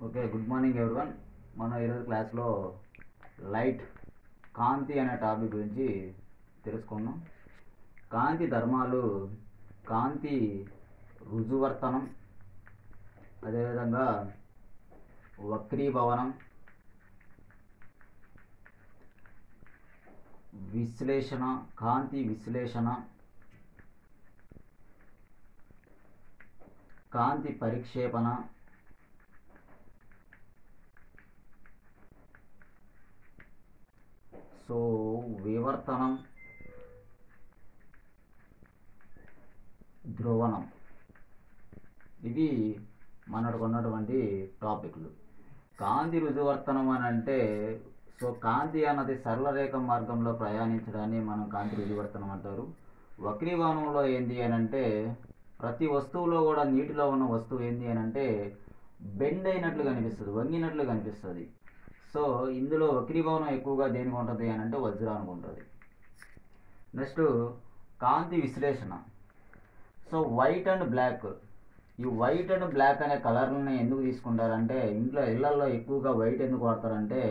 Okay, good morning everyone. మనం ఈరోజు క్లాస్లో లైట్ కాంతి అనే టాపిక్ గురించి తెలుసుకుందాం. కాంతి ధర్మాలు, కాంతి రుజువర్తనం, అదేవిధంగా వక్రీభవనం, విశ్లేషణ, కాంతి విశ్లేషణ, కాంతి పరిక్షేపణ, సో వివర్తనం, ధ్రువణం. ఇవి మనకు ఉన్నటువంటి టాపిక్లు. కాంతి రుజువర్తనం అని అంటే, సో కాంతి అన్నది సరళ రేఖ మార్గంలో ప్రయాణించడాన్ని మనం కాంతి రుజువర్తనం అంటారు. వక్రీభవనంలో ఏంటి అని అంటే, ప్రతి వస్తువులో కూడా నీటిలో ఉన్న వస్తువు ఏంటి అని అంటే బెండ్ అయినట్లు కనిపిస్తుంది, వంగినట్లు కనిపిస్తుంది. సో ఇందులో వక్రీభవనం ఎక్కువగా దేనికి ఉంటుంది అని అంటే వజ్రానికి ఉంటుంది. నెక్స్ట్ కాంతి విశ్లేషణ. సో వైట్ అండ్ బ్లాక్, ఈ వైట్ అండ్ బ్లాక్ అనే కలర్లని ఎందుకు తీసుకుంటారంటే, ఇళ్లలో ఎక్కువగా వైట్ ఎందుకు వాడతారంటే,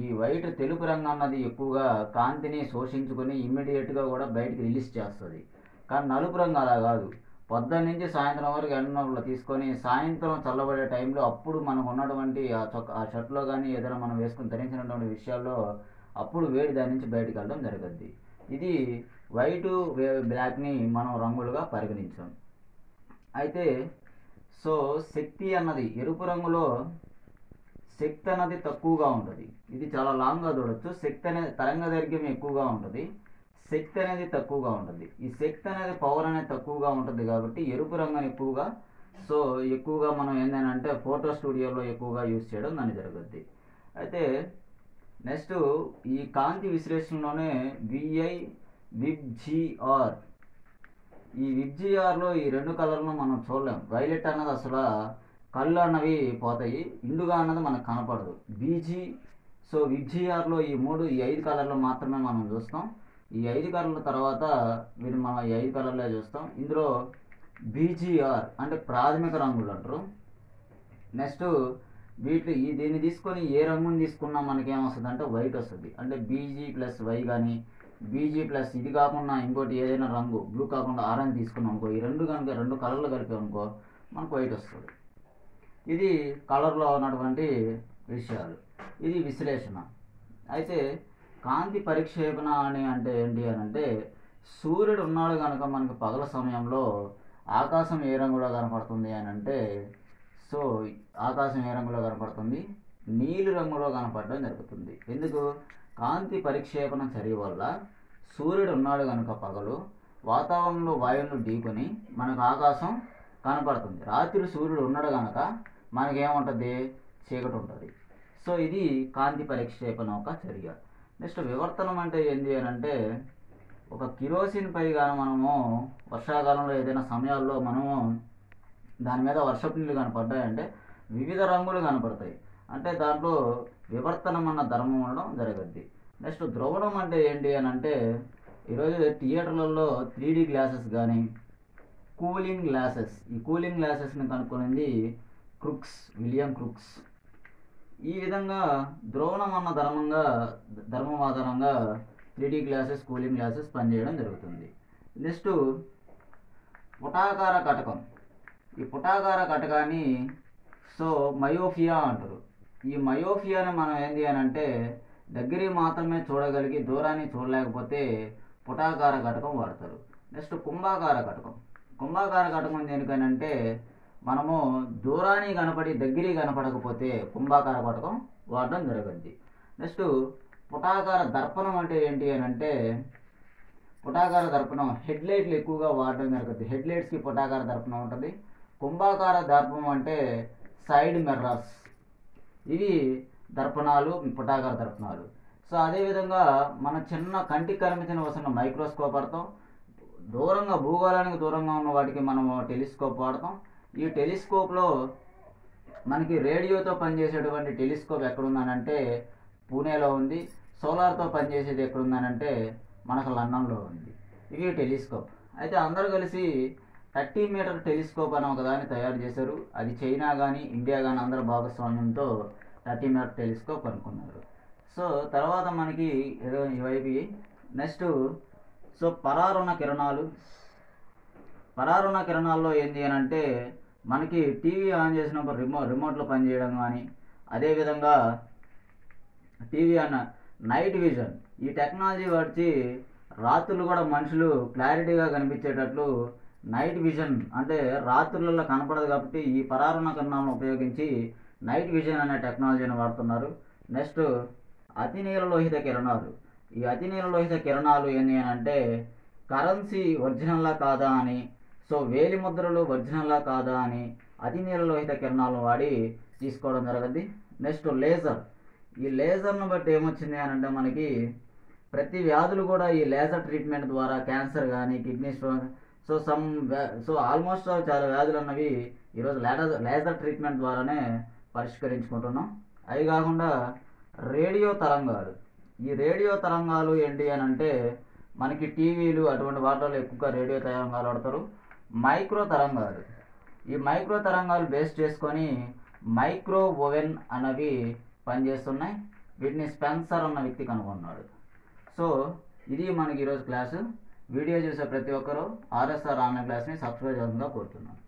ఈ వైట్ తెలుపు రంగు అన్నది ఎక్కువగా కాంతిని శోషించుకొని ఇమ్మీడియట్గా కూడా బయటికి రిలీజ్ చేస్తుంది. కానీ నలుపు రంగు అలా కాదు. పొద్దున్న నుంచి సాయంత్రం వరకు ఎండలో తీసుకొని సాయంత్రం చల్లబడే టైంలో అప్పుడు మనకు ఉన్నటువంటి ఆ షర్ట్లో కానీ ఏదైనా మనం వేసుకుని ధరించినటువంటి విషయాల్లో అప్పుడు వేడి దాని నుంచి బయటకు వెళ్ళడం జరుగుద్ది. ఇది వైటు బ్లాక్ని మనం రంగులుగా పరిగణించాం. అయితే సో శక్తి అన్నది ఎరుపు రంగులో శక్తి అన్నది తక్కువగా ఉంటుంది. ఇది చాలా లాంగ్గా చూడొచ్చు. శక్తి అనేది తరంగ దైర్ఘ్యం ఎక్కువగా ఉంటుంది, శక్తి అనేది తక్కువగా ఉంటుంది. ఈ శక్తి అనేది పవర్ అనేది తక్కువగా ఉంటుంది కాబట్టి ఎరుపు రంగుని ఎక్కువగా మనం ఏంటంటే ఫోటో స్టూడియోలో ఎక్కువగా యూజ్ చేయడం దాన్ని జరుగుద్ది. అయితే నెక్స్ట్ ఈ కాంతి విశ్లేషణలోనే విబ్జిఆర్, ఈ విబ్జిఆర్లో ఈ రెండు కలర్లను మనం చూడలేం. వైలెట్ అన్నది అసలు కళ్ళు అన్నవి పోతాయి, ఇండుగా అన్నది మనకు కనపడదు. విబ్జిఆర్లో ఈ 5 కలర్లు మాత్రమే మనం చూస్తాం. ఈ 5 కలర్ల తర్వాత మనం ఈ 5 కలర్లే చూస్తాం. ఇందులో బీజీఆర్ అంటే ప్రాథమిక రంగులు అంటారు. నెక్స్ట్ దీన్ని తీసుకొని ఏ రంగుని తీసుకున్నా మనకేమొస్తుంది అంటే వైట్ వస్తుంది. అంటే బీజీ ప్లస్ వై కానీ బీజీ ప్లస్ ఇది కాకుండా ఇంకోటి ఏదైనా రంగు బ్లూ కాకుండా ఆరెంజ్ తీసుకున్నాం అనుకో, ఈ రెండు కలర్లు కలిపామనుకో మనకు వైట్ వస్తుంది. ఇది కలర్లో ఉన్నటువంటి విషయాలు. ఇది విశ్లేషణ. అయితే కాంతి పరిక్షేపణ అంటే ఏంటి అని అంటే, సూర్యుడు ఉన్నాడు కనుక మనకి పగల సమయంలో ఆకాశం ఏ రంగులో కనపడుతుంది అని అంటే, సో ఆకాశం ఏ రంగులో కనపడుతుంది, నీలి రంగులో కనపడడం జరుగుతుంది. ఎందుకు? కాంతి పరిక్షేపణ చర్య వల్ల సూర్యుడు ఉన్నాడు కనుక పగలు వాతావరణంలో వాయువులు ఢీకొని మనకు ఆకాశం కనపడుతుంది. రాత్రి సూర్యుడు ఉన్నాడు కనుక మనకేముంటుంది, చీకటి ఉంటుంది. సో ఇది కాంతి పరిక్షేపణ ఒక చర్య. నెక్స్ట్ వివర్తనం అంటే ఏంటి అని అంటే, ఒక కిరోసిన్ పై కానీ మనము వర్షాకాలంలో ఏదైనా సమయాల్లో మనము దాని మీద వర్షపు నీళ్ళు కనపడ్డాయంటే వివిధ రంగులు కనపడతాయి. అంటే దాంట్లో వివర్తనం అన్న ధర్మం ఉండడం జరగద్ది. నెక్స్ట్ ధ్రువణం అంటే ఏంటి అని అంటే, ఈరోజు థియేటర్లలో 3D గ్లాసెస్ కానీ కూలింగ్ గ్లాసెస్, ఈ కూలింగ్ గ్లాసెస్ని కనుక్కొనింది విలియం క్రూక్స్. ఈ విధంగా ధ్రువణం అన్న ధర్మం ఆధారంగా 3D గ్లాసెస్, కూలింగ్ గ్లాసెస్ పనిచేయడం జరుగుతుంది. నెక్స్ట్ పుటాకార కటకం. ఈ పుటాకార కటకాన్ని మయోఫియా అంటారు. ఈ మయోఫియాని మనం ఏంటి అని అంటే దగ్గరికి మాత్రమే చూడగలిగి దూరాన్ని చూడలేకపోతే పుటాకార కటకం వాడతారు. నెక్స్ట్ కుంభాకార కటకం. కుంభాకార కటకం దేనికనంటే, మనము దూరాన్ని కనపడి దగ్గరికి కనపడకపోతే కుంభాకార కటకం వాడడం జరగద్ది. నెక్స్ట్ పుటాకార దర్పణం అంటే ఏంటి అని అంటే, పుటాకార దర్పణం హెడ్లైట్లు ఎక్కువగా వాడడం జరుగుద్ది. హెడ్లైట్స్కి పుటాకార దర్పణం ఉంటుంది. కుంభాకార దర్పణం అంటే సైడ్ మిర్రర్స్, ఇవి దర్పణాలు, పుటాకార దర్పణాలు. సో అదేవిధంగా మన చిన్న కంటికి కనిపించిన వస్తున్న మైక్రోస్కోప్ వాడతాం. భూగోళానికి దూరంగా ఉన్న వాటికి మనము టెలిస్కోప్ వాడతాం. ఈ టెలిస్కోప్లో మనకి రేడియోతో పనిచేసేటువంటి టెలిస్కోప్ ఎక్కడుందనంటే పూణేలో ఉంది. సోలార్తో పనిచేసేది ఎక్కడుందనంటే మనకు లండన్లో ఉంది. ఇవి టెలిస్కోప్. అయితే అందరూ కలిసి 30 మీటర్ టెలిస్కోప్ అని ఒకదాన్ని తయారు చేశారు. అది చైనా కానీ ఇండియా కానీ అందరి భాగస్వామ్యంతో 30 మీటర్ టెలిస్కోప్ కనుక్కున్నారు. సో తర్వాత మనకి ఇవైపు నెక్స్ట్ సో పరారుణ కిరణాల్లో ఏంటి అని అంటే మనకి టీవీ ఆన్ చేసినప్పుడు రిమోట్లో పనిచేయడం కానీ, అదేవిధంగా టీవీ అన్న నైట్ విజన్ ఈ టెక్నాలజీ వచ్చి రాత్రులు కూడా మనుషులు క్లారిటీగా కనిపించేటట్లు నైట్ విజన్ అంటే రాత్రులలో కనపడదు కాబట్టి ఈ పరారుణ కిరణాలను ఉపయోగించి నైట్ విజన్ అనే టెక్నాలజీని వాడుతున్నారు. నెక్స్ట్ అతినీలలోహిత కిరణాలు. ఈ అతినీలలోహిత కిరణాలు ఏంటి అని అంటే కరెన్సీ ఒరిజినల్లా కాదా అని, సో వేలి ముద్రలు ఒరిజినల్లా కాదా అని అతినీలలోహిత కిరణాలను వాడి తీసుకోవడం జరుగుతుంది. Next laser. ఈ లేజర్ను బట్టి ఏమొచ్చింది అని అంటే మనకి ప్రతి వ్యాధులు కూడా ఈ లేజర్ ట్రీట్మెంట్ ద్వారా క్యాన్సర్ కానీ కిడ్నీ స్టోన్ సో ఆల్మోస్ట్ చాలా వ్యాధులు అన్నవి ఈరోజు లేజర్ ట్రీట్మెంట్ ద్వారానే పరిష్కరించుకుంటున్నాం. అవి కాకుండా రేడియో తరంగాలు. ఈ రేడియో తరంగాలు ఏంటి అని అంటే మనకి టీవీలు అటువంటి వాటిలో ఎక్కువగా రేడియో తరంగాలు వాడతారు. మైక్రో తరంగాలు. ఈ మైక్రో తరంగాలు బేస్ చేసుకొని మైక్రో ఓవెన్ అనేవి పనిచేస్తున్నాయి. వీటిని స్పెన్సర్ అన్న వ్యక్తి కనుగొన్నాడు. సో ఇది మనకి ఈరోజు క్లాసు. వీడియో చూసే ప్రతి ఒక్కరూ ఆర్ఎస్ఆర్ ఆన్లైన్ క్లాస్ని సబ్స్క్రైబ్ చేయాలని కోరుతున్నాను.